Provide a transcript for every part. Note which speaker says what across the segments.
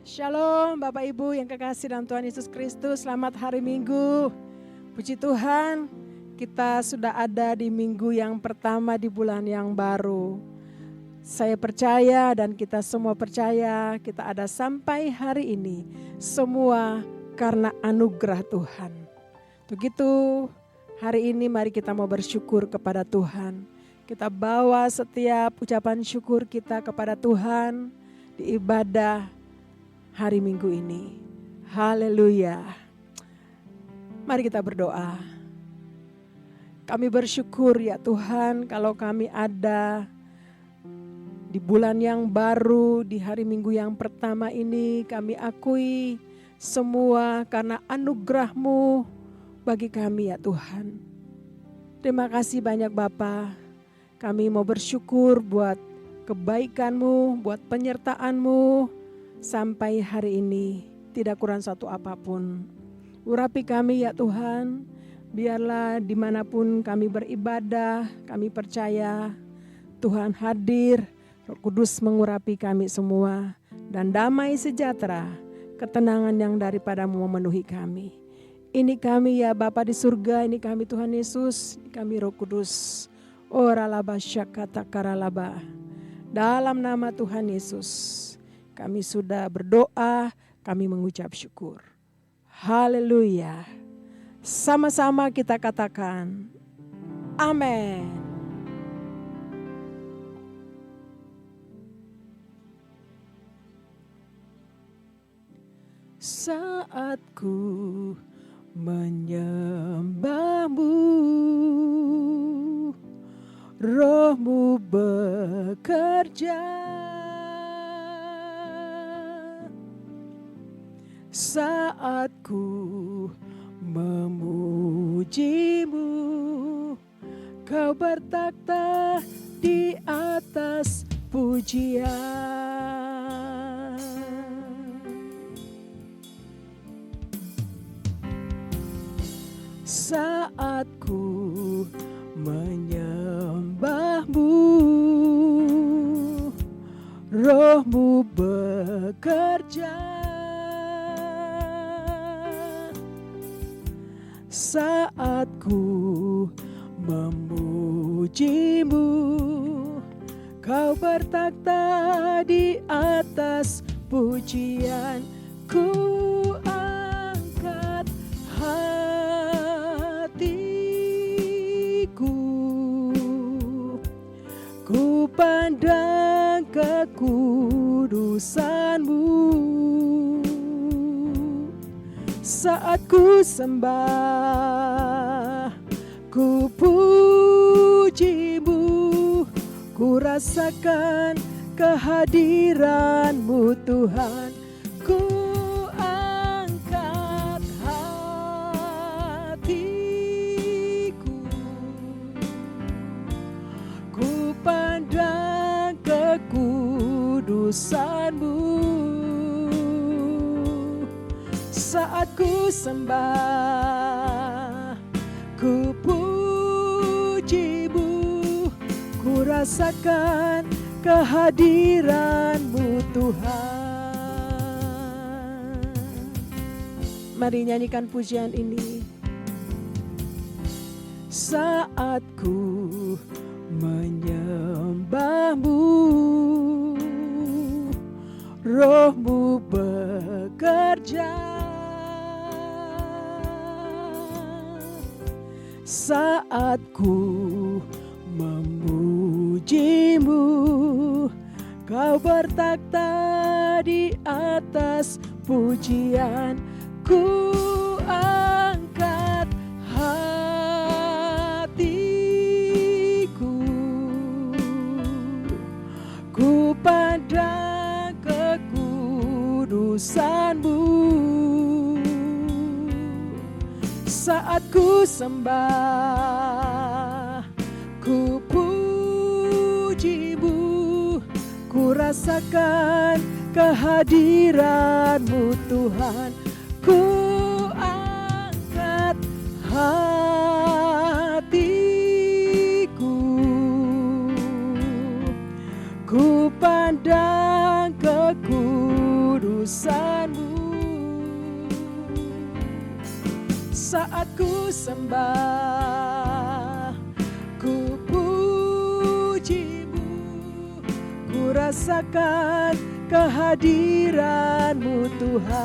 Speaker 1: Shalom Bapak Ibu yang kekasih dalam Tuhan Yesus Kristus, selamat hari Minggu. Puji Tuhan, kita sudah ada di minggu yang pertama di bulan yang baru. Saya percaya dan kita semua percaya kita ada sampai hari ini. Semua karena anugerah Tuhan. Begitu hari ini mari kita mau bersyukur kepada Tuhan. Kita bawa setiap ucapan syukur kita kepada Tuhan di ibadah hari Minggu ini. Haleluya. Mari kita berdoa. Kami bersyukur ya Tuhan kalau kami ada di bulan yang baru, di hari Minggu yang pertama ini. Kami akui semua karena anugerah-Mu bagi kami ya Tuhan. Terima kasih banyak Bapa. Kami mau bersyukur buat kebaikan-Mu, buat penyertaan-Mu. Sampai hari ini tidak kurang satu apapun. Urapi kami ya Tuhan, biarlah dimanapun kami beribadah, kami percaya Tuhan hadir, Roh Kudus mengurapi kami semua. Dan damai sejahtera, ketenangan yang daripada-Mu memenuhi kami. Ini kami ya Bapa di surga, ini kami Tuhan Yesus, ini kami Roh Kudus. Oralaba syakata karalaba. Dalam nama Tuhan Yesus. Kami sudah berdoa, kami mengucap syukur. Haleluya. Sama-sama kita katakan, amin. Saat ku menyembah-Mu, Roh-Mu bekerja. Saat ku memuji-Mu, Kau bertakhta di atas pujian. Saat ku menyembah-Mu, Roh-Mu bekerja. Saat ku memuji-Mu, Kau bertakhta di atas pujian. Ku angkat hatiku, ku pandang kekudusan-Mu. Saat ku sembah, ku puji-Mu, ku rasakan kehadiran-Mu Tuhan. Ku angkat hatiku, ku pandang kekudusan-Mu. Saat ku sembah, ku puji-Mu, ku rasakan kehadiran-Mu Tuhan. Mari nyanyikan pujian ini. Saat ku menyembah-Mu, Roh-Mu bekerja. Saat ku memuji-Mu, Kau bertakhta di atas pujian. Ku angkat hatiku, ku pandang kekudusan-Mu. Saat ku sembah, ku puji-Mu, ku rasakan kehadiran-Mu Tuhan. Ku angkat hatiku, ku pandang kekudusan kudusan-Mu. Saat ku sembah, ku puji-Mu, ku rasakan kehadiran-Mu Tuhan.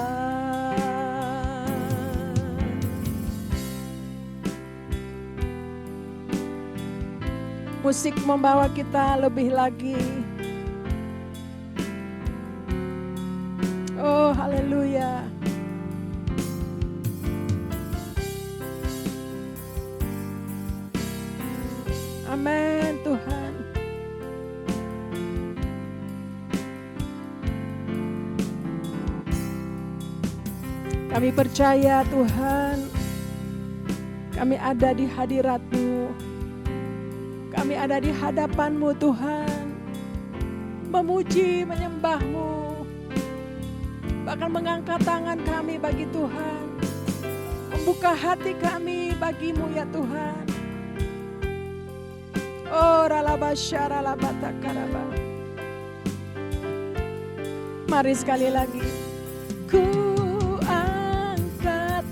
Speaker 1: Musik membawa kita lebih lagi. Oh, haleluya. Amin Tuhan. Kami percaya Tuhan, kami ada di hadirat-Mu, kami ada di hadapan-Mu Tuhan, memuji, menyembah-Mu, bahkan mengangkat tangan kami bagi Tuhan, membuka hati kami bagi-Mu ya Tuhan. Oh ralabasya ralabatakaraba. Mari sekali lagi. Ku angkat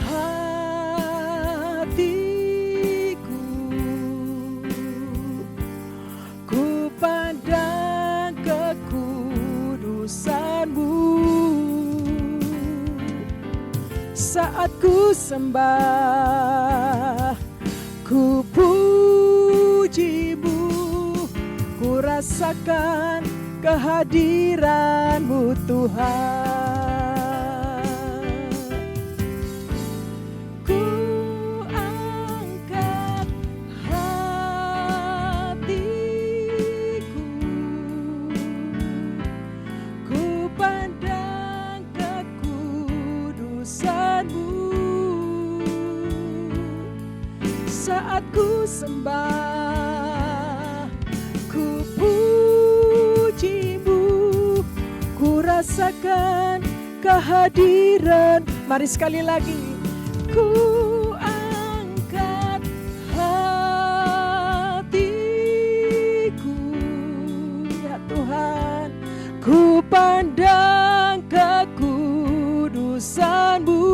Speaker 1: hatiku, ku pandang kekudusan-Mu. Saat ku sembah, ku puji-Mu, ku rasakan kehadiran-Mu Tuhan. Ku angkat hatiku, ku pandang kekudusan-Mu. Saat ku sembah, ku puji-Mu, ku rasakan kehadiran. Mari sekali lagi. Ku angkat hatiku, ya Tuhan, ku pandang kekudusan-Mu.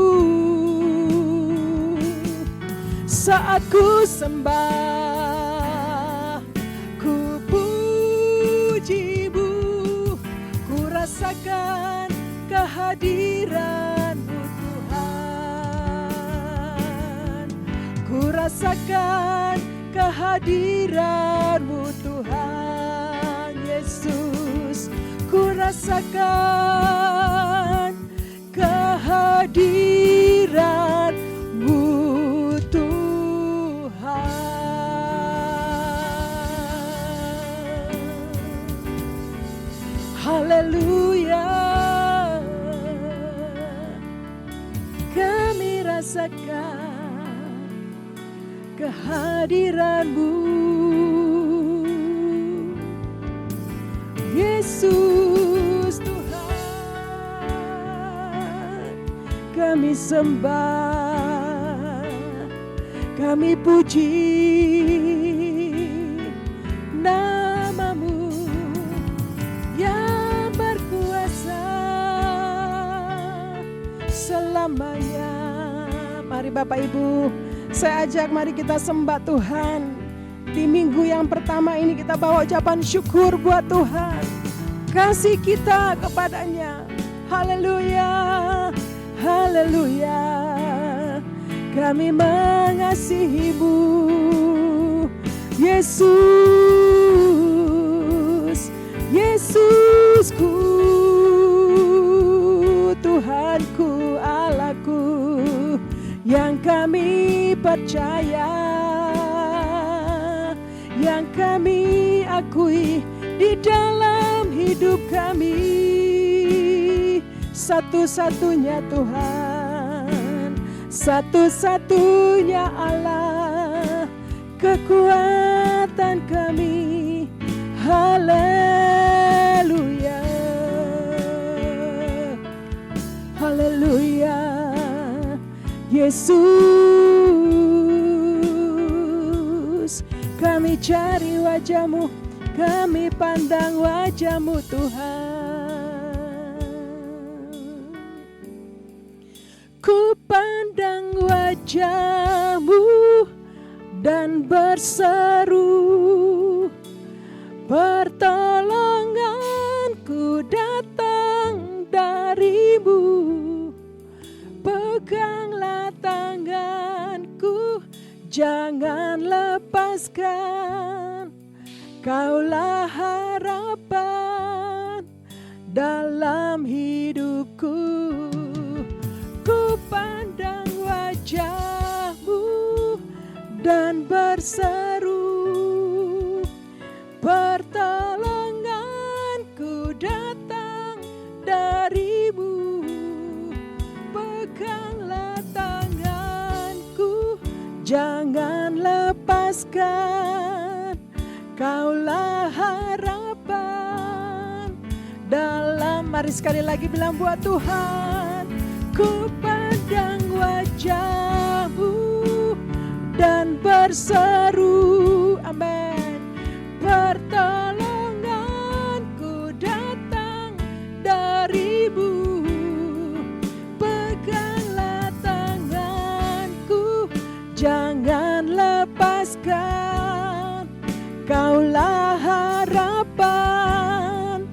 Speaker 1: Saat ku sembah, ku puji-Mu, ku rasakan kehadiran-Mu Tuhan. Ku rasakan kehadiran-Mu Tuhan Yesus. Ku rasakan kehadiran-Mu Tuhan. Haleluya. Kami rasakan kehadiran-Mu Yesus Tuhan. Kami sembah, kami puji nama-Mu yang berkuasa selamanya. Mari Bapak Ibu, saya ajak mari kita sembah Tuhan. Di minggu yang pertama ini kita bawa ucapan syukur buat Tuhan, kasih kita kepadanya. Haleluya, haleluya. Kami mengasihi-Mu Yesus, Yesusku, Tuhanku, Allahku, yang kami percaya, yang kami akui di dalam hidup kami. Satu-satunya Tuhan, satu-satunya Allah, kekuatan kami. Haleluya, haleluya. Yesus, kami cari wajah-Mu, kami pandang wajah-Mu Tuhan. Ku pandang wajah-Mu dan berseru, pertolonganku datang dari-Mu. Peganglah tanganku, jangan lepaskan. Kaulah harapan dalam hidupku. Ku pandang wajah-Mu dan berseru, pertolonganku datang dari-Mu. Peganglah tanganku, jangan lepaskan. Kaulah harapan dalam, mari sekali lagi bilang buat Tuhan. Ku pandang wajah-Mu dan berseru, amin, pertolonganku datang dari-Mu. Peganglah tanganku, jangan lepaskan. Kaulah harapan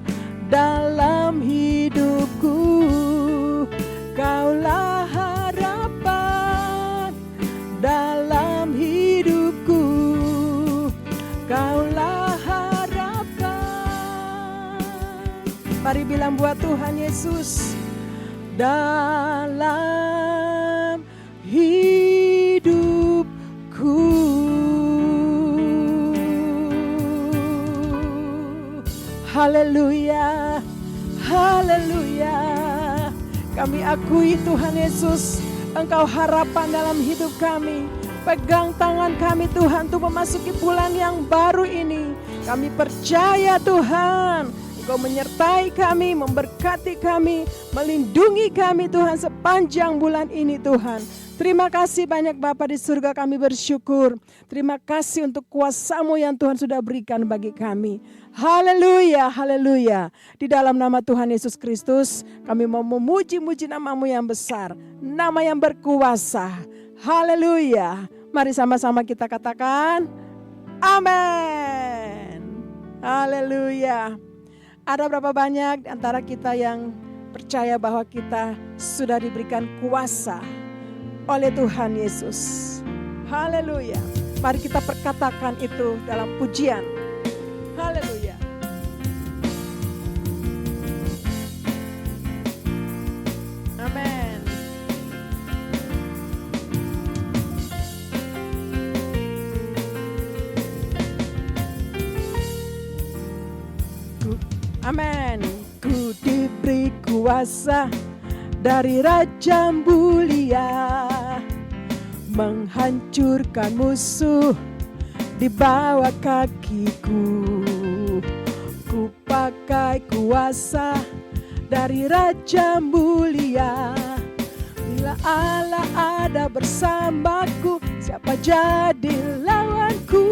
Speaker 1: dalam hidupku. Kaulah harapan dalam hidupku. Kaulah harapan. Mari bilang buat Tuhan Yesus. Dalam hidupku. Haleluya, haleluya. Kami akui Tuhan Yesus, Engkau harapan dalam hidup kami. Pegang tangan kami Tuhan untuk memasuki bulan yang baru ini. Kami percaya Tuhan, Engkau menyertai kami, memberkati kami, melindungi kami Tuhan sepanjang bulan ini Tuhan. Terima kasih banyak Bapa di surga, kami bersyukur. Terima kasih untuk kuasa-Mu yang Tuhan sudah berikan bagi kami. Haleluya, haleluya. Di dalam nama Tuhan Yesus Kristus, kami mau memuji-muji nama-Mu yang besar, nama yang berkuasa. Haleluya. Mari sama-sama kita katakan, amin. Haleluya. Ada berapa banyak di antara kita yang percaya bahwa kita sudah diberikan kuasa oleh Tuhan Yesus. Haleluya. Mari kita perkatakan itu dalam pujian. Haleluya. Amin. Amin. Ku diberi kuasa dari Raja mulia, menghancurkan musuh di bawah kakiku. Ku pakai kuasa dari Raja mulia. Bila Allah ada bersamaku, siapa jadi lawanku?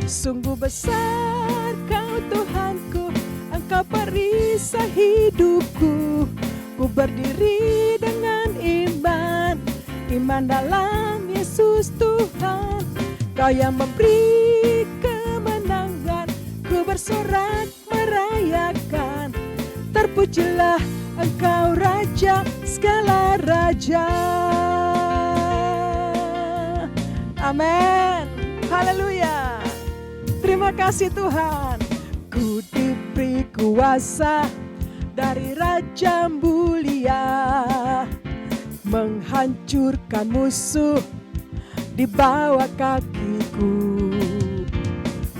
Speaker 1: Sungguh besar Kau Tuhanku, Engkau perisai hidupku. Ku berdiri dengan iman, iman dalam Yesus Tuhan. Kau yang memberi kemenangan, ku bersorak merayakan. Terpujilah Engkau Raja segala raja. Amin. Haleluya. Terima kasih Tuhan. Ku diberi kuasa dari Raja mulia, menghancurkan musuh di bawah kakiku.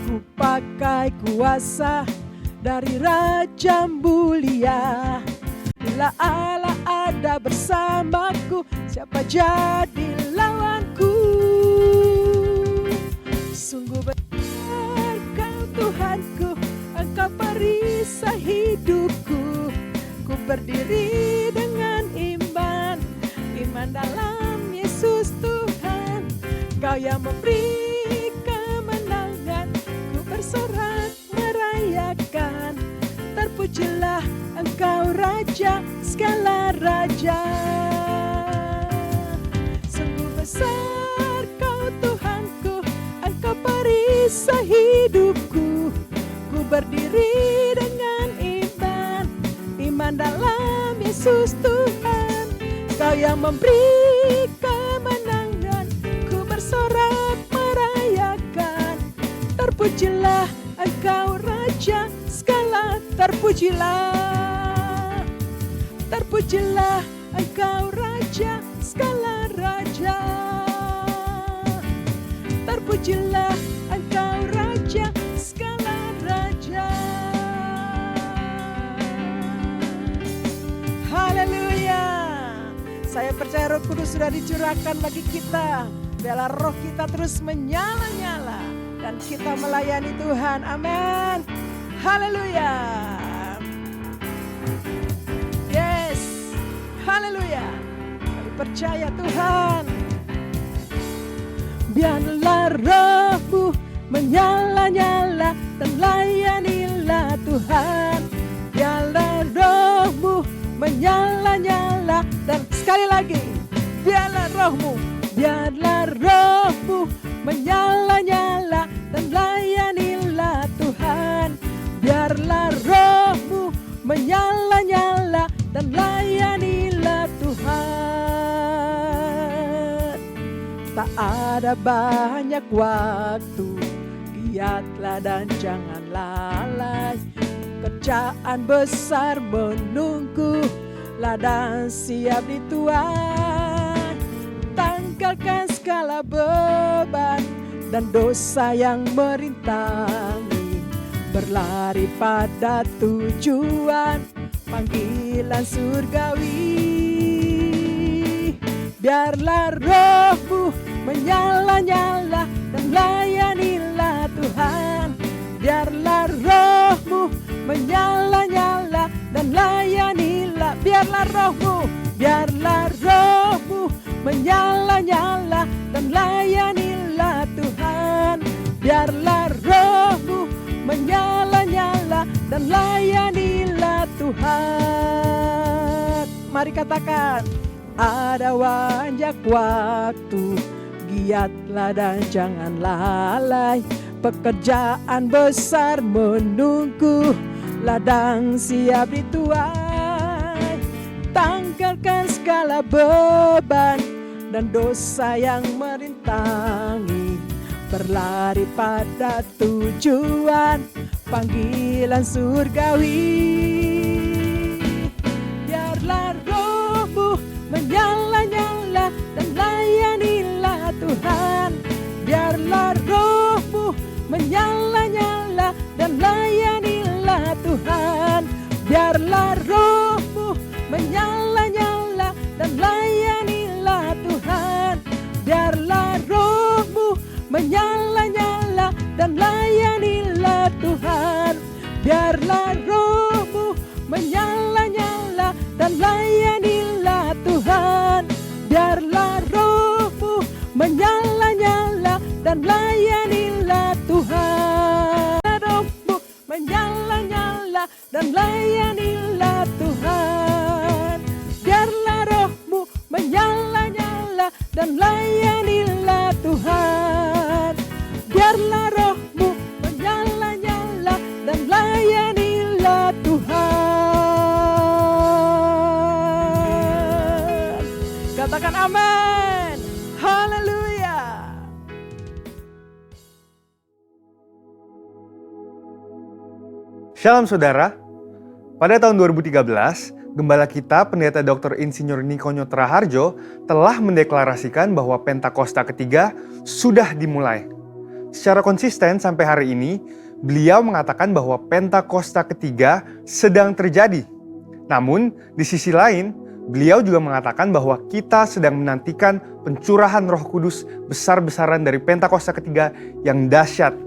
Speaker 1: Ku pakai kuasa dari Raja mulia. Bila Allah ada bersamaku, siapa jadi lawanku? Sungguh besar Kau Tuhanku, Engkau perisai hidupku. Ku berdiri dengan iman, iman dalam Yesus Tuhan. Kau yang memberi kemenangan, ku bersorak merayakan. Terpujilah Engkau Raja raja, segala raja. Sungguh besar kau Tuhanku, Engkau perisai hidupku. Ku berdiri dengan iman dalam Yesus Tuhan. Kau yang memberi kemenangan, ku bersorak merayakan. Terpujilah Engkau Raja segala, terpujilah. Terpujilah Engkau Raja segala raja. Terpujilah Engkau Raja segala raja. Haleluya. Saya percaya Roh Kudus sudah dicurahkan bagi kita. Biarlah roh kita terus menyala-nyala dan kita melayani Tuhan. Amin. Haleluya. Yes. Haleluya. Kami percaya Tuhan. Biarlah rohmu menyala-nyala dan layanilah Tuhan. Biarlah rohmu menyala-nyala dan sekali lagi, biarlah rohmu menyala-nyala dan layanilah Tuhan. Biarlah rohmu menyala-nyala dan layanilah Tuhan. Tak ada banyak waktu, giatlah dan jangan lalai. Kerjaan besar menunggu, ladang siap dituai. Tanggalkan segala beban dan dosa yang merintangi. Berlari pada tujuan, panggilan surgawi. Biarlah rohmu menyala-nyala dan layanilah Tuhan. Biarlah rohmu menyala-nyala dan layanilah. Biarlah rohmu menyala-nyala dan layanilah Tuhan. Biarlah rohmu menyala-nyala dan layanilah Tuhan. Mari katakan, ada banyak waktu, giatlah dan jangan lalai. Pekerjaan besar menunggu, ladang siap dituai. Tanggalkan segala beban dan dosa yang merintangi. Berlari pada tujuan, panggilan surgawi. Biarlah rohmu menyala-nyala dan layanilah Tuhan. Biarlah rohmu menyala-nyala dan layanilah Tuhan. Biarlah rohmu menyala-nyala dan layanilah Tuhan. Biarlah rohmu menyala-nyala dan layanilah Tuhan. Biarlah rohmu menyala-nyala dan layanilah Tuhan. Biarlah rohmu menyala-nyala dan layanilah Tuhan. Rohmu menyala-nyala dan layanilah Tuhan. Biarlah rohmu menyala-nyala dan layanilah Tuhan. Biarlah rohmu menyala-nyala dan layanilah Tuhan. Katakan amin. Haleluya.
Speaker 2: Shalom saudara, pada tahun 2013, Gembala kita Pendeta Dr. Insinyur Nikonyo Traharjo telah mendeklarasikan bahwa Pentakosta ketiga sudah dimulai. Secara konsisten sampai hari ini, beliau mengatakan bahwa Pentakosta ketiga sedang terjadi. Namun, di sisi lain, beliau juga mengatakan bahwa kita sedang menantikan pencurahan Roh Kudus besar-besaran dari Pentakosta ketiga yang dahsyat.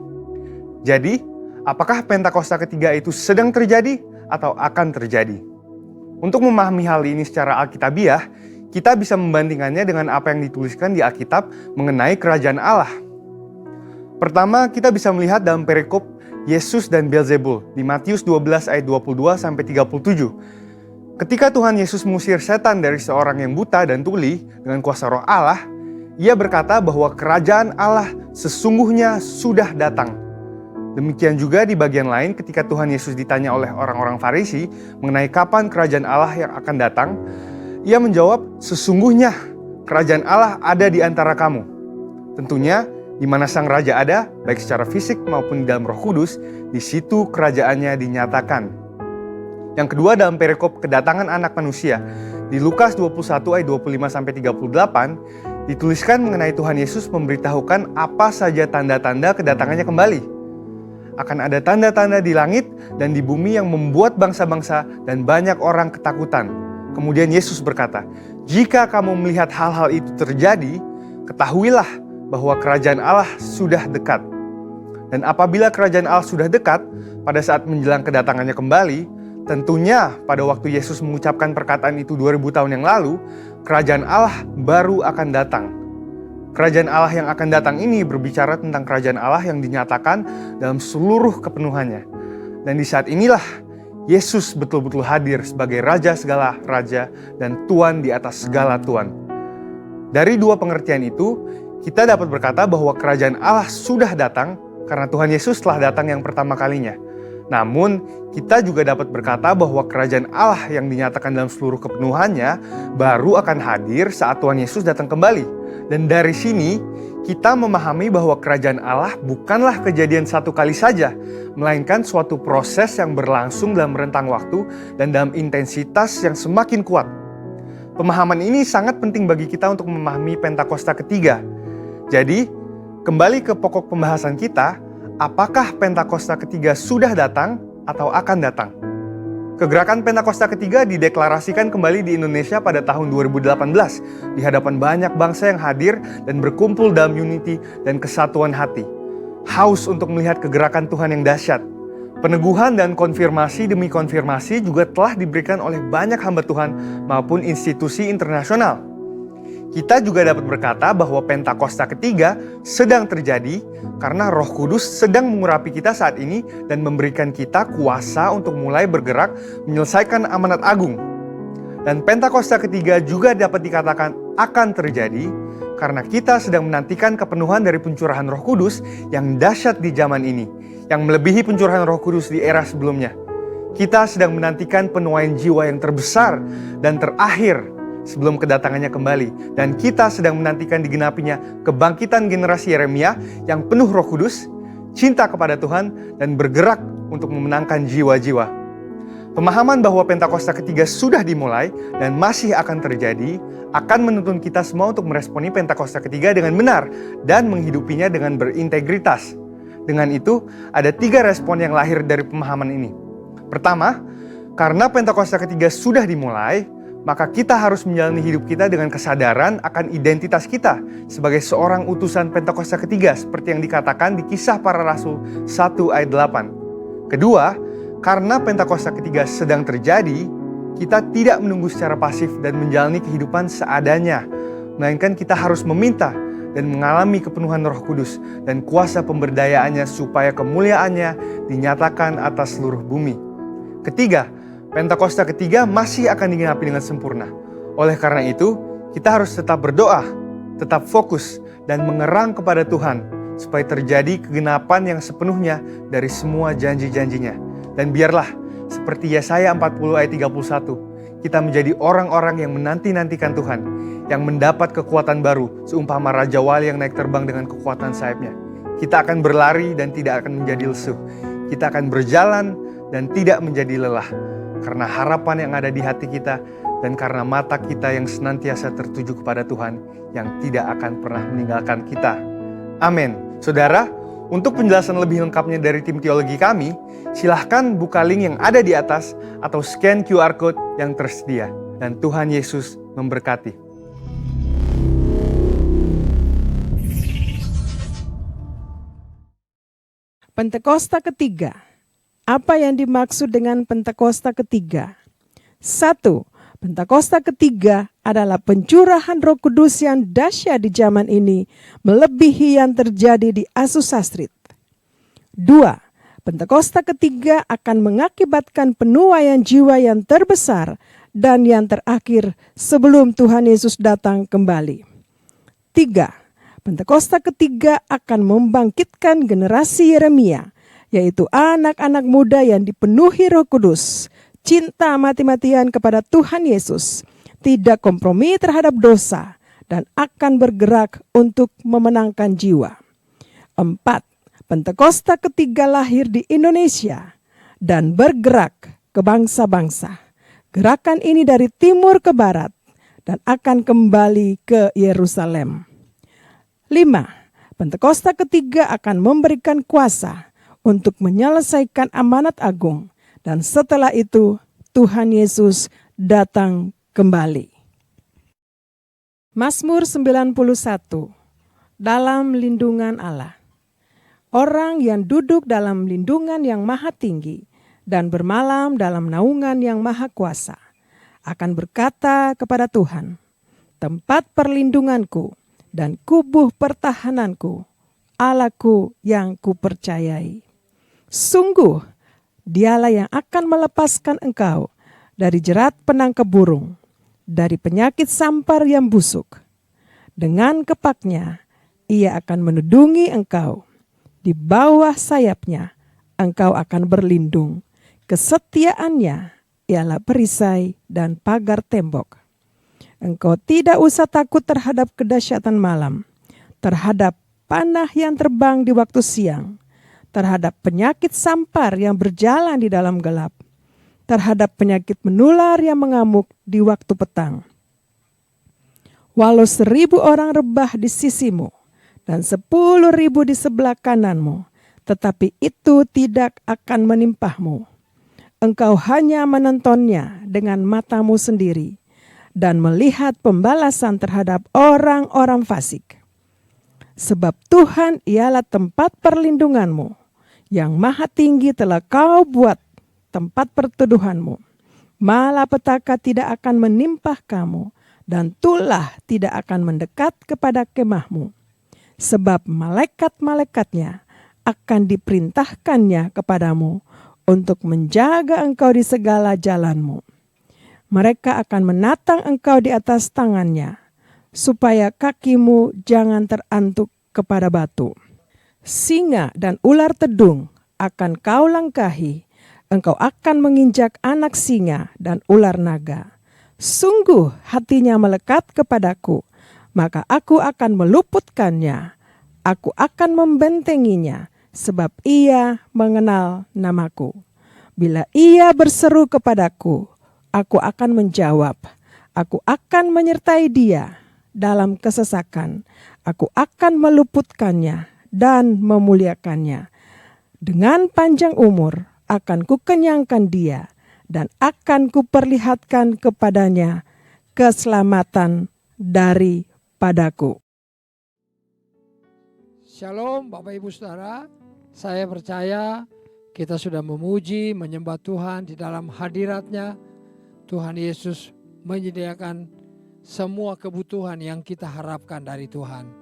Speaker 2: Jadi, apakah Pentakosta ketiga itu sedang terjadi atau akan terjadi? Untuk memahami hal ini secara alkitabiah, kita bisa membandingkannya dengan apa yang dituliskan di Alkitab mengenai kerajaan Allah. Pertama, kita bisa melihat dalam perikop Yesus dan Beelzebul di Matius 12 ayat 22-37. Ketika Tuhan Yesus mengusir setan dari seorang yang buta dan tuli dengan kuasa Roh Allah, Ia berkata bahwa kerajaan Allah sesungguhnya sudah datang. Demikian juga di bagian lain ketika Tuhan Yesus ditanya oleh orang-orang Farisi mengenai kapan kerajaan Allah yang akan datang, Ia menjawab, sesungguhnya kerajaan Allah ada di antara kamu. Tentunya di mana Sang Raja ada, baik secara fisik maupun di dalam Roh Kudus, di situ kerajaannya dinyatakan. Yang kedua dalam perikop kedatangan anak manusia, di Lukas 21 ayat 25-38, dituliskan mengenai Tuhan Yesus memberitahukan apa saja tanda-tanda kedatangannya kembali. Akan ada tanda-tanda di langit dan di bumi yang membuat bangsa-bangsa dan banyak orang ketakutan. Kemudian Yesus berkata, jika kamu melihat hal-hal itu terjadi, ketahuilah bahwa kerajaan Allah sudah dekat. Dan apabila kerajaan Allah sudah dekat, pada saat menjelang kedatangannya kembali, tentunya pada waktu Yesus mengucapkan perkataan itu 2000 tahun yang lalu, kerajaan Allah baru akan datang. Kerajaan Allah yang akan datang ini berbicara tentang kerajaan Allah yang dinyatakan dalam seluruh kepenuhannya. Dan di saat inilah Yesus betul-betul hadir sebagai Raja segala Raja dan Tuan di atas segala Tuan. Dari dua pengertian itu, kita dapat berkata bahwa kerajaan Allah sudah datang karena Tuhan Yesus telah datang yang pertama kalinya. Namun, kita juga dapat berkata bahwa kerajaan Allah yang dinyatakan dalam seluruh kepenuhannya baru akan hadir saat Tuhan Yesus datang kembali. Dan dari sini, kita memahami bahwa kerajaan Allah bukanlah kejadian satu kali saja, melainkan suatu proses yang berlangsung dalam rentang waktu dan dalam intensitas yang semakin kuat. Pemahaman ini sangat penting bagi kita untuk memahami Pentakosta ketiga. Jadi, kembali ke pokok pembahasan kita, apakah Pentakosta ketiga sudah datang atau akan datang? Kegerakan Pentakosta ketiga dideklarasikan kembali di Indonesia pada tahun 2018 di hadapan banyak bangsa yang hadir dan berkumpul dalam unity dan kesatuan hati. Haus untuk melihat kegerakan Tuhan yang dahsyat. Peneguhan dan konfirmasi demi konfirmasi juga telah diberikan oleh banyak hamba Tuhan maupun institusi internasional. Kita juga dapat berkata bahwa Pentakosta ketiga sedang terjadi karena Roh Kudus sedang mengurapi kita saat ini dan memberikan kita kuasa untuk mulai bergerak menyelesaikan amanat agung. Dan Pentakosta ketiga juga dapat dikatakan akan terjadi karena kita sedang menantikan kepenuhan dari pencurahan Roh Kudus yang dahsyat di zaman ini, yang melebihi pencurahan Roh Kudus di era sebelumnya. Kita sedang menantikan penuaian jiwa yang terbesar dan terakhir sebelum kedatangannya kembali. Dan kita sedang menantikan digenapinya kebangkitan generasi Yeremia yang penuh Roh Kudus, cinta kepada Tuhan, dan bergerak untuk memenangkan jiwa-jiwa. Pemahaman bahwa Pentakosta ketiga sudah dimulai dan masih akan terjadi akan menuntun kita semua untuk meresponi Pentakosta ketiga dengan benar dan menghidupinya dengan berintegritas. Dengan itu, ada 3 respon yang lahir dari pemahaman ini. Pertama, karena Pentakosta ketiga sudah dimulai, maka kita harus menjalani hidup kita dengan kesadaran akan identitas kita sebagai seorang utusan Pentakosta ketiga seperti yang dikatakan di Kisah Para Rasul 1 ayat 8. Kedua, karena Pentakosta ketiga sedang terjadi, kita tidak menunggu secara pasif dan menjalani kehidupan seadanya, melainkan kita harus meminta dan mengalami kepenuhan Roh Kudus dan kuasa pemberdayaannya supaya kemuliaannya dinyatakan atas seluruh bumi. Ketiga, Pentakosta ketiga masih akan digenapi dengan sempurna. Oleh karena itu, kita harus tetap berdoa, tetap fokus, dan mengerang kepada Tuhan, supaya terjadi kegenapan yang sepenuhnya dari semua janji-janjinya. Dan biarlah, seperti Yesaya 40 ayat 31, kita menjadi orang-orang yang menanti-nantikan Tuhan, yang mendapat kekuatan baru, seumpama Raja Wali yang naik terbang dengan kekuatan sayapnya. Kita akan berlari dan tidak akan menjadi lesu. Kita akan berjalan dan tidak menjadi lelah. Karena harapan yang ada di hati kita dan karena mata kita yang senantiasa tertuju kepada Tuhan yang tidak akan pernah meninggalkan kita. Amin. Saudara, untuk penjelasan lebih lengkapnya dari tim teologi kami, silahkan buka link yang ada di atas atau scan QR Code yang tersedia. Dan Tuhan Yesus memberkati.
Speaker 1: Pentakosta ketiga. Apa yang dimaksud dengan Pentakosta ketiga? 1. Pentakosta ketiga adalah pencurahan Roh Kudus yang dahsyat di zaman ini, melebihi yang terjadi di Azusa Street. 2. Pentakosta ketiga akan mengakibatkan penuaian jiwa yang terbesar dan yang terakhir sebelum Tuhan Yesus datang kembali. 3. Pentakosta ketiga akan membangkitkan generasi Yeremia, yaitu anak-anak muda yang dipenuhi Roh Kudus, cinta mati-matian kepada Tuhan Yesus, tidak kompromi terhadap dosa, dan akan bergerak untuk memenangkan jiwa. 4. Pentakosta ketiga lahir di Indonesia dan bergerak ke bangsa-bangsa. Gerakan ini dari timur ke barat dan akan kembali ke Yerusalem. 5. Pentakosta ketiga akan memberikan kuasa untuk menyelesaikan amanat agung, dan setelah itu Tuhan Yesus datang kembali. Mazmur 91. Dalam lindungan Allah. Orang yang duduk dalam lindungan yang maha tinggi dan bermalam dalam naungan yang maha kuasa akan berkata kepada Tuhan, tempat perlindunganku dan kubuh pertahananku, Allahku yang kupercayai. Sungguh, Dialah yang akan melepaskan engkau dari jerat penangkap burung, dari penyakit sampar yang busuk. Dengan kepaknya, Ia akan menudungi engkau. Di bawah sayapnya, engkau akan berlindung. Kesetiaannya ialah perisai dan pagar tembok. Engkau tidak usah takut terhadap kedahsyatan malam, terhadap panah yang terbang di waktu siang, terhadap penyakit sampar yang berjalan di dalam gelap, terhadap penyakit menular yang mengamuk di waktu petang. Walau 1.000 orang rebah di sisimu dan 10.000 di sebelah kananmu, tetapi itu tidak akan menimpahmu. Engkau hanya menontonnya dengan matamu sendiri dan melihat pembalasan terhadap orang-orang fasik. Sebab Tuhan ialah tempat perlindunganmu, yang maha tinggi telah kau buat tempat perteduhanmu. Malapetaka tidak akan menimpah kamu, dan tulah tidak akan mendekat kepada kemahmu. Sebab malaikat-malaikatnya akan diperintahkannya kepadamu untuk menjaga engkau di segala jalanmu. Mereka akan menatang engkau di atas tangannya, supaya kakimu jangan terantuk kepada batu. Singa dan ular tedung akan kau langkahi, engkau akan menginjak anak singa dan ular naga. Sungguh hatinya melekat kepadaku, maka aku akan meluputkannya. Aku akan membentenginya, sebab ia mengenal namaku. Bila ia berseru kepadaku, aku akan menjawab. Aku akan menyertai dia dalam kesesakan. Aku akan meluputkannya dan memuliakannya. Dengan panjang umur akan kukenyangkan dia, dan akan kuperlihatkan kepadanya keselamatan daripadaku.
Speaker 3: Shalom Bapak Ibu Saudara, saya percaya kita sudah memuji, menyembah Tuhan di dalam hadirat-Nya. Tuhan Yesus menyediakan semua kebutuhan yang kita harapkan dari Tuhan.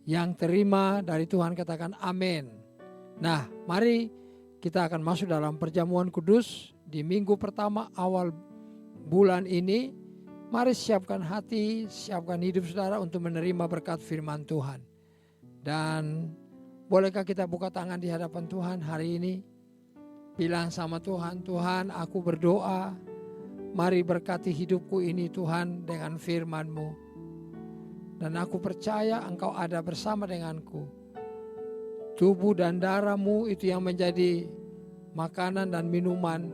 Speaker 3: Yang terima dari Tuhan katakan amin. Nah, mari kita akan masuk dalam perjamuan kudus di minggu pertama awal bulan ini. Mari siapkan hati, siapkan hidup saudara untuk menerima berkat firman Tuhan. Dan bolehkah kita buka tangan di hadapan Tuhan hari ini? Bilang sama Tuhan, Tuhan aku berdoa, mari berkati hidupku ini Tuhan dengan firman-Mu. Dan aku percaya Engkau ada bersama denganku. Tubuh dan darah-Mu itu yang menjadi makanan dan minuman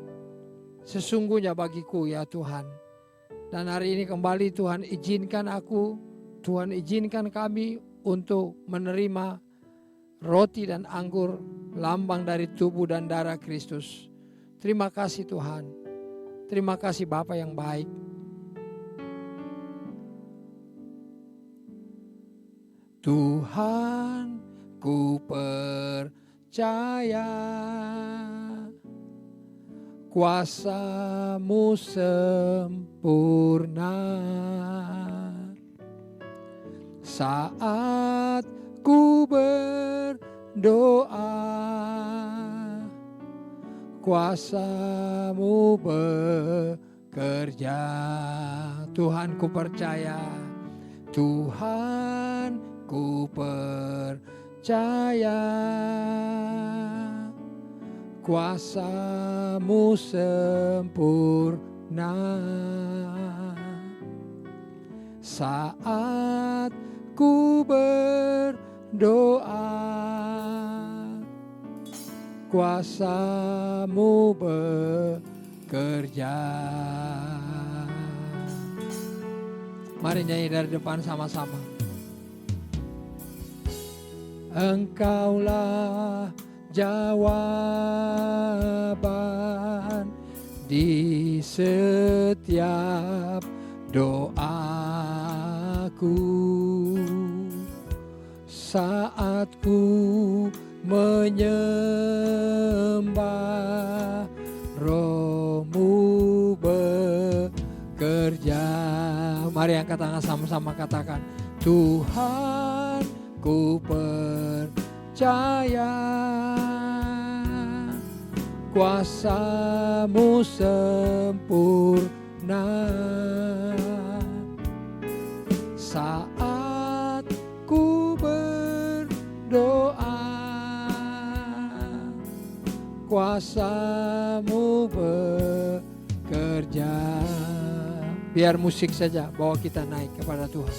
Speaker 3: sesungguhnya bagiku ya Tuhan. Dan hari ini kembali Tuhan izinkan aku, Tuhan izinkan kami untuk menerima roti dan anggur lambang dari tubuh dan darah Kristus. Terima kasih Tuhan. Terima kasih Bapa yang baik. Tuhan, ku percaya kuasa-Mu sempurna. Saat ku berdoa, kuasa-Mu bekerja. bekerja. Tuhan ku percaya, Tuhan ku percaya, kuasa-Mu sempurna. Saat ku berdoa, kuasa-Mu bekerja. Mari nyanyi dari depan sama-sama. Engkaulah jawaban di setiap doaku, saat ku menyembah, Roh-Mu bekerja. Mari angkat tangan sama-sama, katakan, Tuhan ku percaya, kuasa-Mu sempurna. Saat ku berdoa, kuasa-Mu bekerja. Biar musik saja bawa kita naik kepada Tuhan.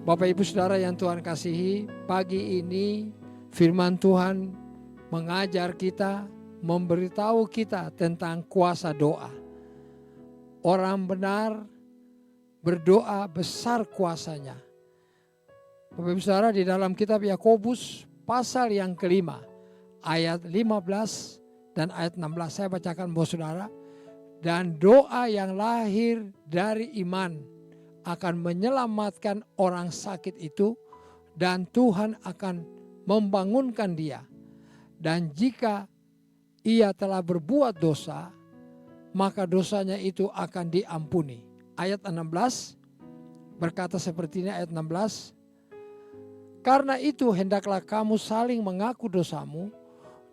Speaker 3: Bapak Ibu Saudara yang Tuhan kasihi, pagi ini firman Tuhan mengajar kita, memberitahu kita tentang kuasa doa. Orang benar berdoa besar kuasanya. Bapak Ibu Saudara, di dalam kitab Yakobus pasal yang kelima, ayat 15 dan ayat 16 saya bacakan buat saudara. Dan doa yang lahir dari iman akan menyelamatkan orang sakit itu, dan Tuhan akan membangunkan dia. Dan jika ia telah berbuat dosa, maka dosanya itu akan diampuni. Ayat 16 berkata seperti ini, ayat 16. Karena itu hendaklah kamu saling mengaku dosamu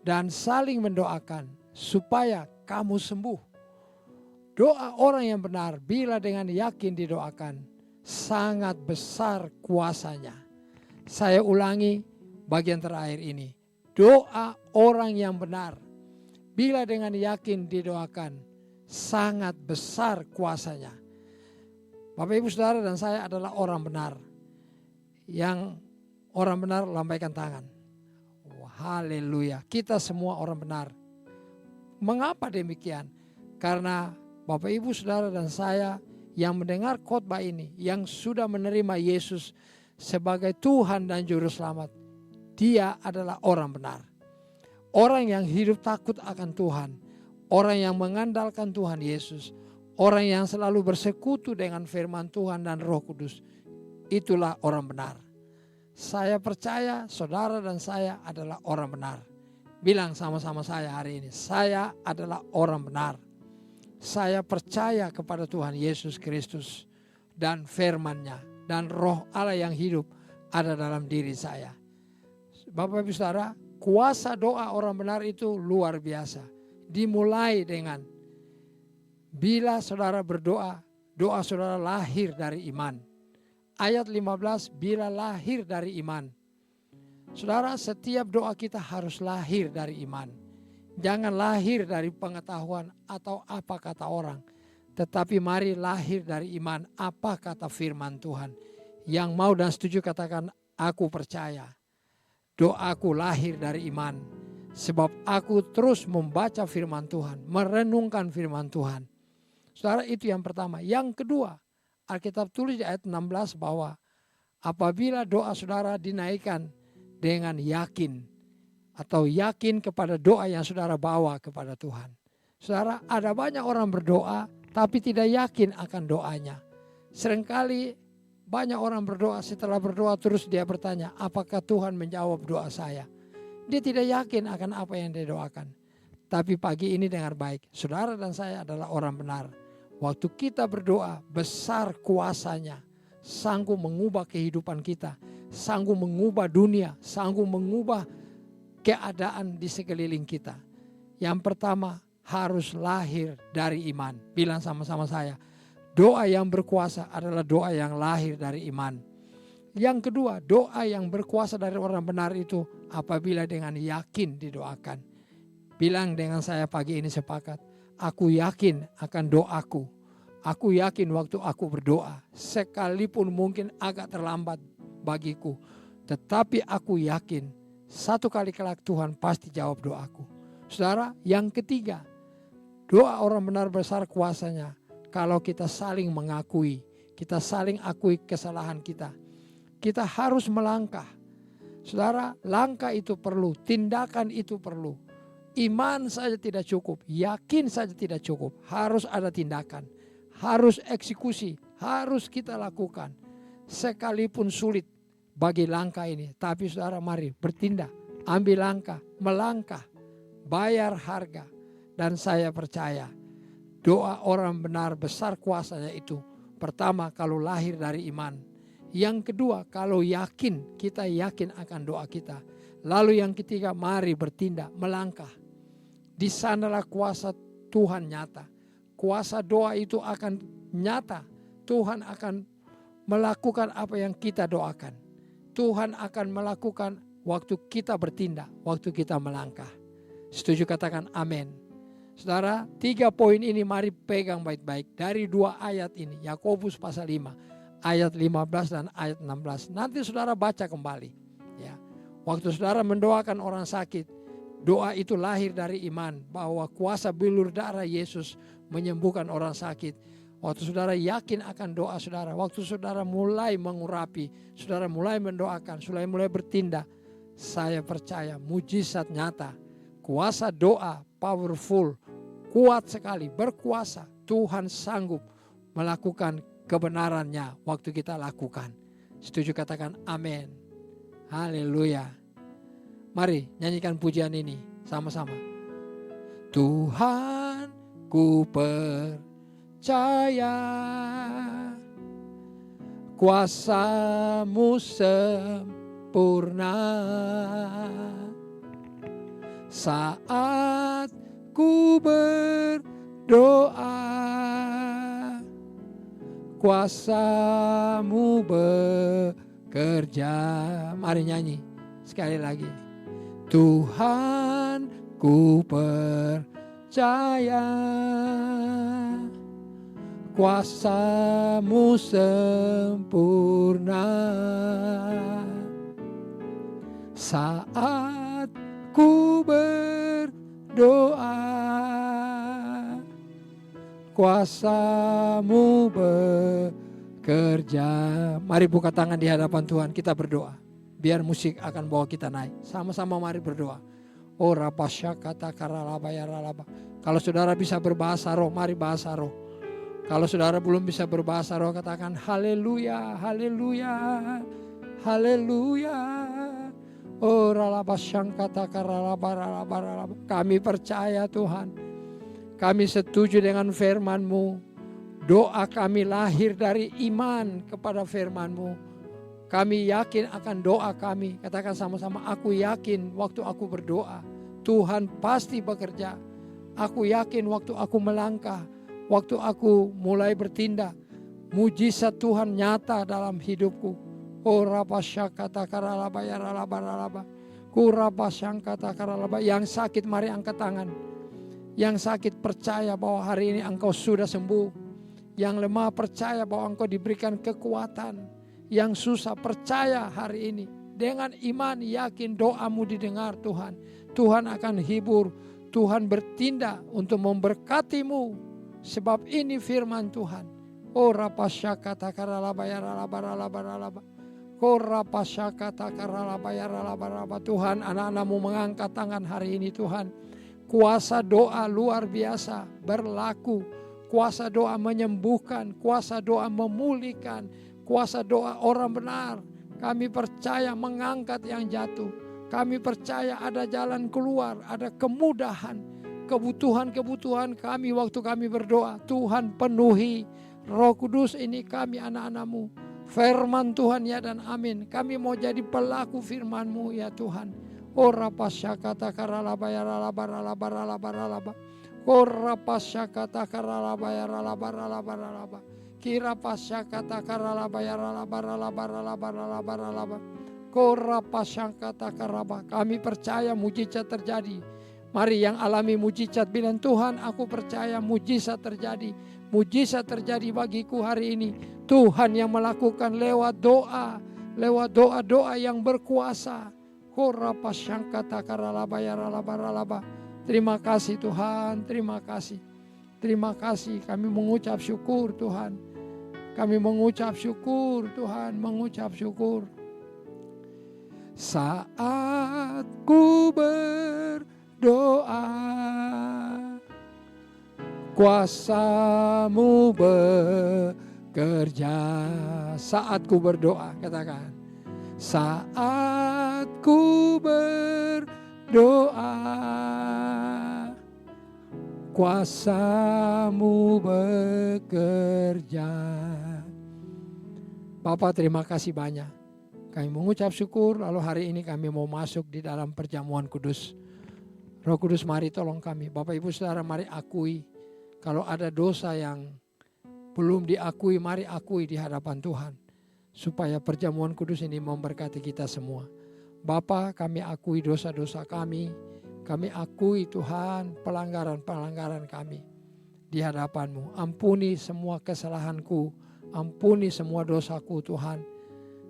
Speaker 3: dan saling mendoakan supaya kamu sembuh. Doa orang yang benar bila dengan yakin didoakan, sangat besar kuasanya. Saya ulangi bagian terakhir ini. Doa orang yang benar bila dengan yakin didoakan, sangat besar kuasanya. Bapak Ibu Saudara dan saya adalah orang benar. Yang orang benar lambaikan tangan. Haleluya. Kita semua orang benar. Mengapa demikian? Karena Bapak Ibu Saudara dan saya yang mendengar khotbah ini, yang sudah menerima Yesus sebagai Tuhan dan Juru Selamat, dia adalah orang benar. Orang yang hidup takut akan Tuhan, orang yang mengandalkan Tuhan Yesus, orang yang selalu bersekutu dengan firman Tuhan dan Roh Kudus, itulah orang benar. Saya percaya saudara dan saya adalah orang benar. Bilang sama-sama saya hari ini, saya adalah orang benar. Saya percaya kepada Tuhan Yesus Kristus dan firman-Nya, dan Roh Allah yang hidup ada dalam diri saya. Bapak Ibu Saudara, kuasa doa orang benar itu luar biasa. Dimulai dengan bila saudara berdoa, doa saudara lahir dari iman. Ayat 15, bila lahir dari iman. Saudara, setiap doa kita harus lahir dari iman. Jangan lahir dari pengetahuan atau apa kata orang. Tetapi mari lahir dari iman, apa kata firman Tuhan. Yang mau dan setuju katakan, aku percaya. Doaku lahir dari iman. Sebab aku terus membaca firman Tuhan, merenungkan firman Tuhan. Saudara, itu yang pertama. Yang kedua, Alkitab tulis di ayat 16 bahwa apabila doa saudara dinaikkan dengan yakin, atau yakin kepada doa yang saudara bawa kepada Tuhan. Saudara, ada banyak orang berdoa tapi tidak yakin akan doanya. Seringkali banyak orang berdoa, setelah berdoa terus dia bertanya, apakah Tuhan menjawab doa saya? Dia tidak yakin akan apa yang dia doakan. Tapi pagi ini dengar baik, saudara dan saya adalah orang benar. Waktu kita berdoa, besar kuasanya, sanggup mengubah kehidupan kita, sanggup mengubah dunia, sanggup mengubah keadaan di sekeliling kita. Yang pertama, harus lahir dari iman. Bilang sama-sama saya, doa yang berkuasa adalah doa yang lahir dari iman. Yang kedua, doa yang berkuasa dari orang benar itu apabila dengan yakin didoakan. Bilang dengan saya pagi ini sepakat, aku yakin akan doaku. Aku yakin waktu aku berdoa, sekalipun mungkin agak terlambat bagiku, tetapi aku yakin satu kali kelak Tuhan pasti jawab doaku. Saudara, yang ketiga, doa orang benar besar kuasanya kalau kita saling mengakui, kita saling akui kesalahan kita. Kita harus melangkah. Saudara, langkah itu perlu, tindakan itu perlu. Iman saja tidak cukup, yakin saja tidak cukup, harus ada tindakan. Harus eksekusi, harus kita lakukan. Sekalipun sulit bagi langkah ini. Tapi saudara, mari bertindak, ambil langkah, melangkah, bayar harga. Dan saya percaya doa orang benar besar kuasanya itu. Pertama, kalau lahir dari iman. Yang kedua, kalau yakin, kita yakin akan doa kita. Lalu yang ketiga, mari bertindak, melangkah. Di sanalah kuasa Tuhan nyata. Kuasa doa itu akan nyata. Tuhan akan melakukan apa yang kita doakan. Tuhan akan melakukan waktu kita bertindak, waktu kita melangkah. Setuju, katakan amin. Saudara, 3 poin ini mari pegang baik-baik. Dari 2 ayat ini, Yakobus pasal 5, ayat 15 dan ayat 16. Nanti saudara baca kembali. Ya. Waktu saudara mendoakan orang sakit, doa itu lahir dari iman bahwa kuasa bilur darah Yesus menyembuhkan orang sakit. Waktu saudara yakin akan doa saudara, waktu saudara mulai mengurapi, saudara mulai mendoakan, saudara mulai bertindak, saya percaya mujizat nyata. Kuasa doa powerful, kuat sekali, berkuasa. Tuhan sanggup melakukan kebenarannya waktu kita lakukan. Setuju, katakan amin. Haleluya. Mari nyanyikan pujian ini sama-sama. Tuhan, ku percaya kuasa-Mu sempurna saat ku berdoa. Kuasa-Mu bekerja. Mari nyanyi sekali lagi. Tuhan, ku percaya kuasa-Mu sempurna saat ku berdoa. Kuasa-Mu bekerja. Mari buka tangan di hadapan Tuhan, kita berdoa. Biar musik akan bawa kita naik. Sama-sama mari berdoa. Oh rapasya kata karalaba ya ralaba. Kalau saudara bisa berbahasa roh, mari bahasa roh. Kalau saudara belum bisa berbahasa roh, katakan haleluya, haleluya, haleluya. Oh ralaba syangkata karalaba ralaba ralaba. Kami percaya Tuhan. Kami setuju dengan firman-Mu. Doa kami lahir dari iman kepada firman-Mu. Kami yakin akan doa kami. Katakan sama-sama, aku yakin waktu aku berdoa, Tuhan pasti bekerja. Aku yakin waktu aku melangkah, waktu aku mulai bertindak, mujizat Tuhan nyata dalam hidupku. Oh rapasyakata karalaba ya ralaba ralaba. Ku rapasyangkata karalaba. Yang sakit mari angkat tangan. Yang sakit percaya bahwa hari ini engkau sudah sembuh. Yang lemah percaya bahwa engkau diberikan kekuatan. Yang susah percaya hari ini. Dengan iman yakin doamu didengar Tuhan. Tuhan akan hibur. Tuhan bertindak untuk memberkatimu. Sebab ini firman Tuhan. Oh rapasyakata karalaba ya ralaba ralaba ralaba. Oh rapasyakata karalaba ya ralaba ralaba. Tuhan, anak-anak-Mu mengangkat tangan hari ini Tuhan. Kuasa doa luar biasa berlaku. Kuasa doa menyembuhkan. Kuasa doa memulihkan. Kuasa doa orang benar. Kami percaya mengangkat yang jatuh. Kami percaya ada jalan keluar, ada kemudahan. Kebutuhan-kebutuhan kami waktu kami berdoa, Tuhan penuhi. Roh Kudus, ini kami anak-anak-Mu. Firman Tuhan ya dan amin. Kami mau jadi pelaku firman-Mu ya Tuhan. Oh rapasyakata karalaba ya ralaba ralaba ralaba ralaba. Kora pasyakata karalaba ya ralaba ralaba ralaba. Kira pasyakata karalaba ya ralaba ralaba ralaba ralaba ralaba. Kora pasyakata karaba. Kami percaya mujizat terjadi. Mari yang alami mujizat bilang, Tuhan aku percaya mujizat terjadi. Mujizat terjadi bagiku hari ini. Tuhan yang melakukan lewat doa yang berkuasa. Kora pasyakata karalaba ya ralaba ralaba. Terima kasih Tuhan, terima kasih. Terima kasih, kami mengucap syukur Tuhan. Kami mengucap syukur Tuhan, mengucap syukur. Saat ku berdoa, kuasa-Mu bekerja. Saat ku berdoa, katakan. Saat ku berdoa, kuasa-Mu bekerja. Bapak terima kasih banyak. Kami mengucap syukur, lalu hari ini kami mau masuk di dalam perjamuan kudus. Roh Kudus mari tolong kami. Bapak Ibu Saudara mari akui. Kalau ada dosa yang belum diakui, mari akui di hadapan Tuhan. Supaya perjamuan kudus ini memberkati kita semua. Bapa, kami akui dosa-dosa kami. Kami akui Tuhan pelanggaran-pelanggaran kami di hadapan-Mu. Ampuni semua kesalahanku, ampuni semua dosaku Tuhan.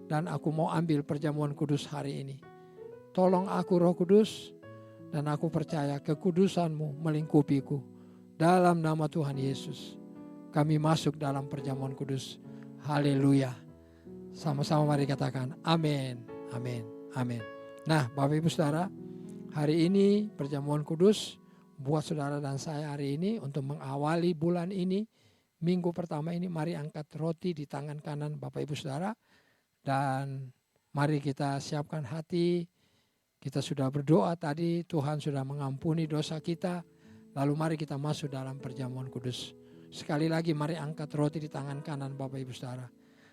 Speaker 3: Dan aku mau ambil perjamuan kudus hari ini. Tolong aku Roh Kudus, dan aku percaya kekudusan-Mu melingkupiku. Dalam nama Tuhan Yesus, kami masuk dalam perjamuan kudus. Haleluya. Sama-sama mari katakan amin, amin, amin. Nah Bapak Ibu Saudara, hari ini perjamuan kudus buat saudara dan saya hari ini untuk mengawali bulan ini. Minggu pertama ini mari angkat roti di tangan kanan Bapak Ibu Saudara. Dan mari kita siapkan hati. Kita sudah berdoa tadi, Tuhan sudah mengampuni dosa kita. Lalu mari kita masuk dalam perjamuan kudus. Sekali lagi mari angkat roti di tangan kanan Bapak Ibu Saudara.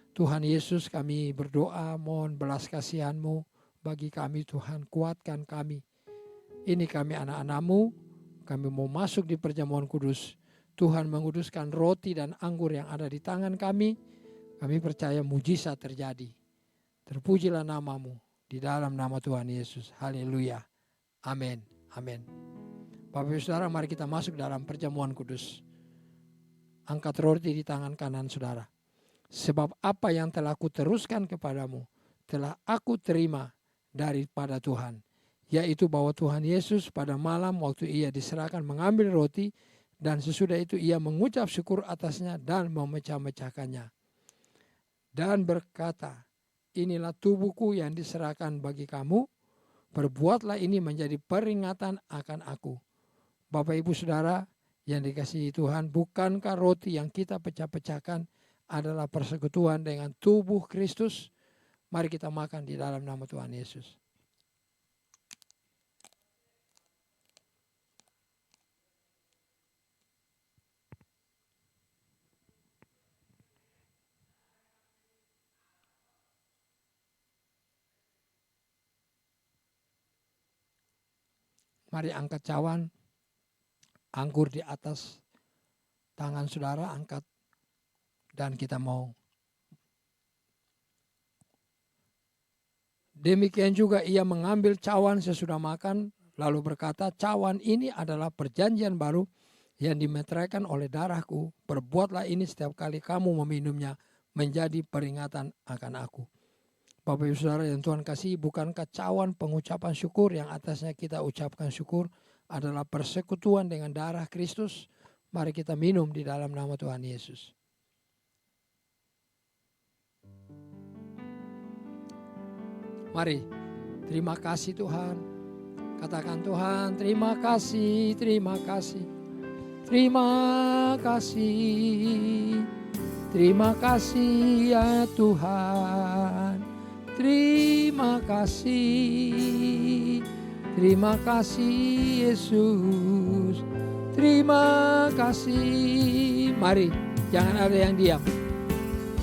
Speaker 3: Tuhan Yesus, kami berdoa mohon belas kasihan-Mu bagi kami Tuhan, kuatkan kami. Ini kami anak-anak-Mu, kami mau masuk di perjamuan kudus. Tuhan menguduskan roti dan anggur yang ada di tangan kami. Kami percaya mujizat terjadi. Terpujilah nama-Mu di dalam nama Tuhan Yesus. Haleluya. Amin. Amin. Bapak Ibu Saudara, mari kita masuk dalam perjamuan kudus. Angkat roti di tangan kanan saudara. Sebab apa yang telah kuteruskan kepadamu, telah aku terima daripada Tuhan. Yaitu bahwa Tuhan Yesus pada malam waktu ia diserahkan mengambil roti, dan sesudah itu ia mengucap syukur atasnya dan memecah-mecahkannya. Dan berkata, inilah tubuhku yang diserahkan bagi kamu, perbuatlah ini menjadi peringatan akan aku. Bapak Ibu Saudara yang dikasihi Tuhan, bukankah roti yang kita pecah-pecahkan adalah persekutuan dengan tubuh Kristus? Mari kita makan di dalam nama Tuhan Yesus. Mari angkat cawan, anggur di atas tangan saudara, angkat. Dan kita mau. Demikian juga ia mengambil cawan sesudah makan, lalu berkata, cawan ini adalah perjanjian baru yang dimeteraikan oleh darahku. Perbuatlah ini setiap kali kamu meminumnya, menjadi peringatan akan aku. Bapak Ibu Saudara yang Tuhan kasih, bukankah cawan pengucapan syukur yang atasnya kita ucapkan syukur adalah persekutuan dengan darah Kristus? Mari kita minum di dalam nama Tuhan Yesus. Mari, terima kasih Tuhan. Katakan Tuhan, terima kasih, terima kasih. Terima kasih, terima kasih ya Tuhan. Terima kasih Yesus. Terima kasih. Mari, jangan ada yang diam.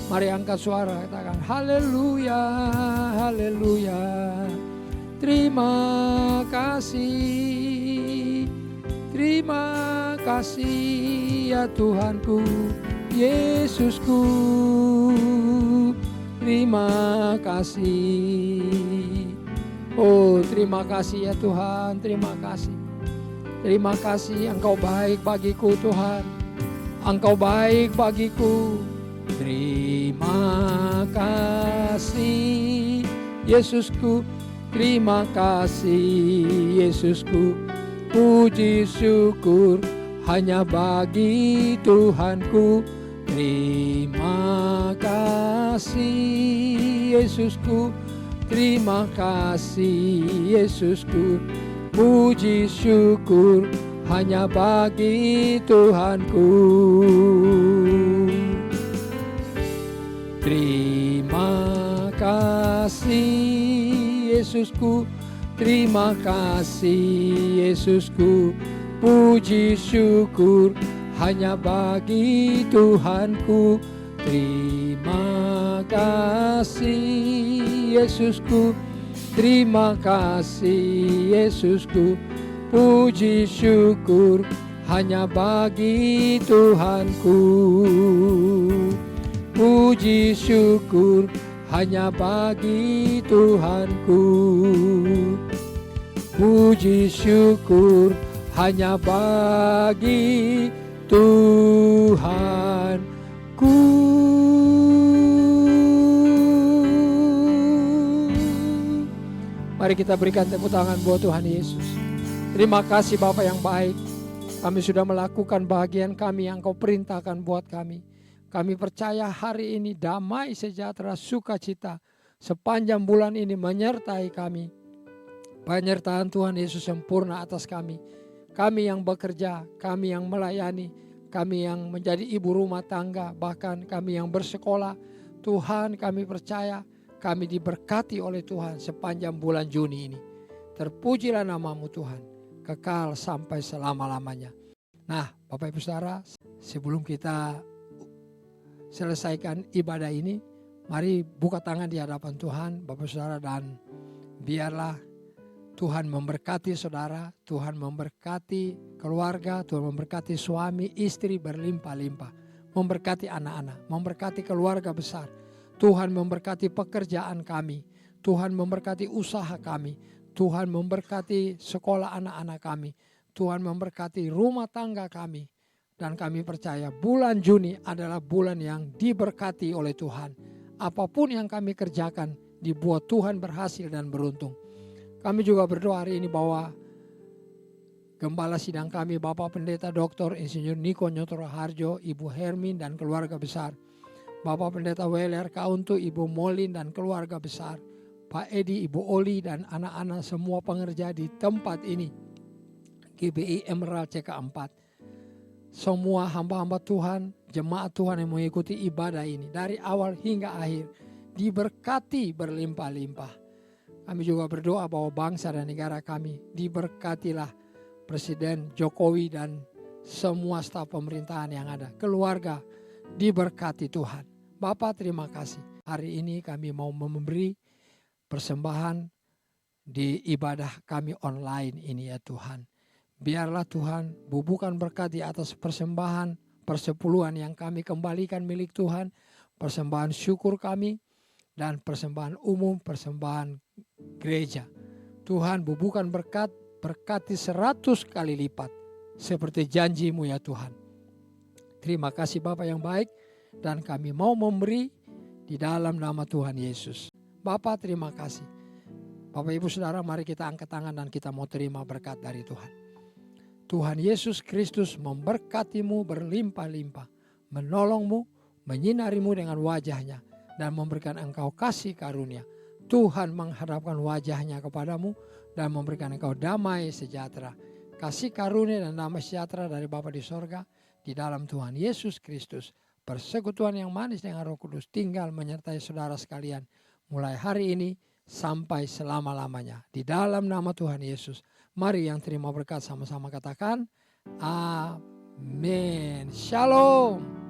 Speaker 3: Mari angkat suara, katakan haleluya, haleluya. Terima kasih kasih ya Tuhanku, Yesusku. Terima kasih. Oh, terima kasih ya Tuhan, terima kasih. Terima kasih, Engkau baik bagiku Tuhan. Engkau baik bagiku. Terima kasih Yesusku. Terima kasih Yesusku. Puji syukur hanya bagi Tuhanku. Terima kasih Yesusku. Terima kasih Yesusku. Puji syukur hanya bagi Tuhanku. Terima kasih Yesusku. Terima kasih Yesusku. Puji syukur hanya bagi Tuhanku. Terima kasih Yesusku. Terima kasih Yesusku. Puji syukur hanya bagi Tuhanku. Puji syukur hanya bagi Tuhanku. Puji syukur hanya bagi Tuhanku. Mari kita berikan tepuk tangan buat Tuhan Yesus. Terima kasih Bapa yang baik. Kami sudah melakukan bagian kami yang Kau perintahkan buat kami. Kami percaya hari ini damai, sejahtera, sukacita sepanjang bulan ini menyertai kami. Penyertaan Tuhan Yesus sempurna atas kami. Kami yang bekerja, kami yang melayani, kami yang menjadi ibu rumah tangga, bahkan kami yang bersekolah. Tuhan, kami percaya kami diberkati oleh Tuhan sepanjang bulan Juni ini. Terpujilah nama-Mu Tuhan, kekal sampai selama-lamanya. Nah, Bapak Ibu Saudara, sebelum kita selesaikan ibadah ini, mari buka tangan di hadapan Tuhan, Bapak Saudara, dan biarlah Tuhan memberkati saudara, Tuhan memberkati keluarga, Tuhan memberkati suami, istri berlimpah-limpah, memberkati anak-anak, memberkati keluarga besar. Tuhan memberkati pekerjaan kami, Tuhan memberkati usaha kami, Tuhan memberkati sekolah anak-anak kami, Tuhan memberkati rumah tangga kami. Dan kami percaya bulan Juni adalah bulan yang diberkati oleh Tuhan. Apapun yang kami kerjakan dibuat Tuhan berhasil dan beruntung. Kami juga berdoa hari ini bahwa Gembala sidang kami Bapak Pendeta Dr. Insinyur Nikonyo Traharjo, Ibu Hermin dan keluarga besar. Bapak Pendeta Weler Kauntu, Ibu Molin dan keluarga besar. Pak Edi, Ibu Oli dan anak-anak semua pengerja di tempat ini. GBI Emerald CK4. Semua hamba-hamba Tuhan, jemaat Tuhan yang mengikuti ibadah ini dari awal hingga akhir diberkati berlimpah-limpah. Kami juga berdoa bahwa bangsa dan negara kami diberkatilah Presiden Jokowi dan semua staf pemerintahan yang ada. Keluarga diberkati Tuhan. Bapak terima kasih. Hari ini kami mau memberi persembahan di ibadah kami online ini ya Tuhan. Biarlah Tuhan bubuhkan berkat di atas persembahan persepuluhan yang kami kembalikan milik Tuhan. Persembahan syukur kami dan persembahan umum, persembahan gereja. Tuhan bubuhkan berkat, berkati 100 kali lipat seperti janji-Mu ya Tuhan. Terima kasih Bapak yang baik dan kami mau memberi di dalam nama Tuhan Yesus. Bapak terima kasih. Bapak Ibu Saudara, mari kita angkat tangan dan kita mau terima berkat dari Tuhan. Tuhan Yesus Kristus memberkati-Mu berlimpah-limpah, menolong-Mu, menyinari-Mu dengan wajah-Nya dan memberikan engkau kasih karunia. Tuhan menghadapkan wajah-Nya kepadamu dan memberikan engkau damai sejahtera. Kasih karunia dan damai sejahtera dari Bapa di sorga di dalam Tuhan Yesus Kristus. Persekutuan yang manis dengan Roh Kudus tinggal menyertai saudara sekalian mulai hari ini sampai selama-lamanya. Di dalam nama Tuhan Yesus. Mari yang terima berkat sama-sama katakan amin. Shalom.